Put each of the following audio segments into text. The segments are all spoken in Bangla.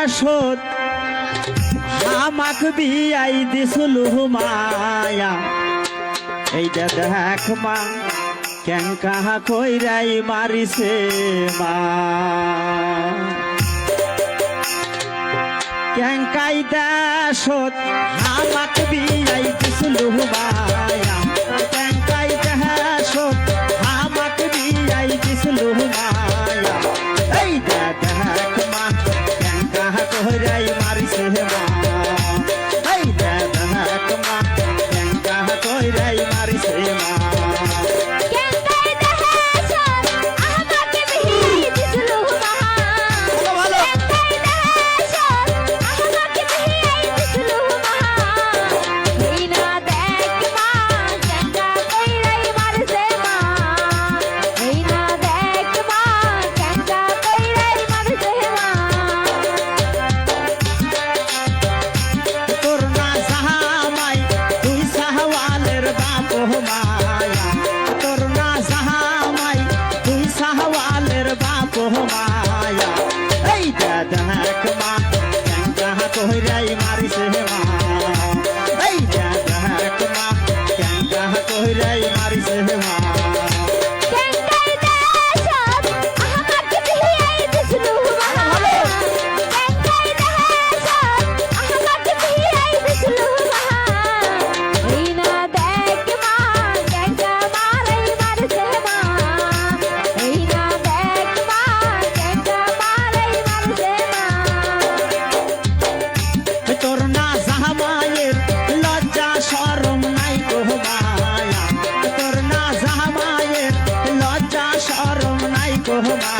দেশত আমাক বিয়াই দিছলু মায়া এইটা দেখ মা কেঙ্কা কইরাই মারিছে মা কেঙ্কাই দেশত আমাক বিয়াই দিছলু মায়া কেঙ্কাই দেশত আমাক বিয়াই দিছলু মায়া এইটা দেখ মা কেঙ্কা কইরাই মারিছে মা এইটা দেখ মা কেঙ্কা কইরাই মারিছে মা মায়া এইটা দেখ মা কেঙ্কা কইরাই মারিছে মা এইটা দেখ মা কেঙ্কা কইরাই মারিছে মা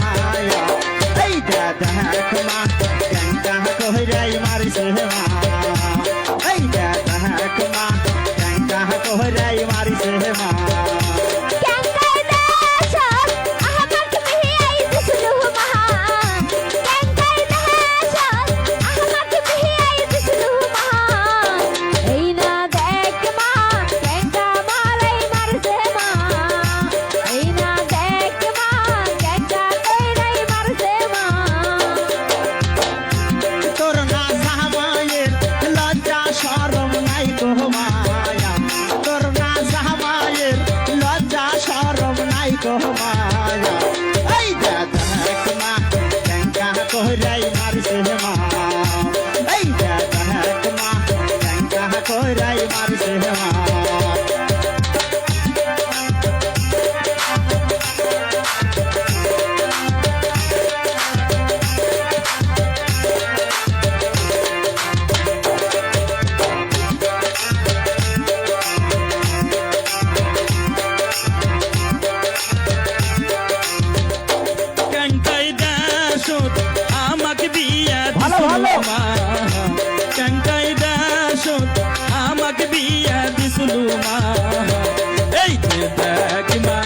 মায়া এইটা দেখ মা কেঙ্কা কইরাই মারিছে মা এইটা দেখ মা কেঙ্কা কইরাই মারিছে মা মায়া এইটা দেখ মা কেঙ্কা কইরাই মারিছে মা এইটা দেখ মা কেঙ্কা কইরাই মারিছে মা আমাকে বিয়া দিছলু মা কেঙ্কাই দেশত আমাকে বিয়া দিছলু মা এই দেখ মা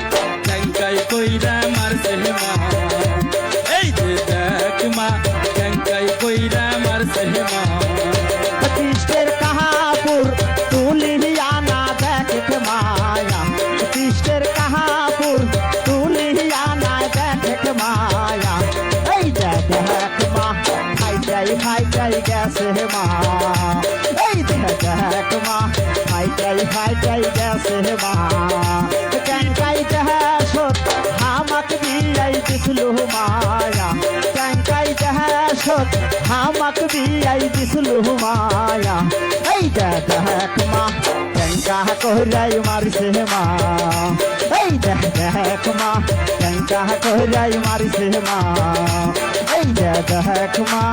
কেঙ্কাই কইরা মারছে মা এই দেখ মা কেঙ্কাই কইরা মারছে মা কৃষ্ণের কাহাপুর তুলিয়া না দেখ মায়া কৃষ্ণের কাহাপুর তুলিয়া না দেখ মায়া এইটা দেখ মা ফাইটাই গেছে মা এই দেখ মা ফাইটাই গেছে মা কেঙ্কাই দেশত আমাক বিয়াই দিছলু মায়া কেঙ্কাই দেশত আমাক বিয়াই দিছলু মায়া এইটা দেখ মা কেঙ্কা কইরাই মারিছে মা এইটা দেখ মা কেঙ্কা কইরাই মারিছে মা এইটা দেখ মা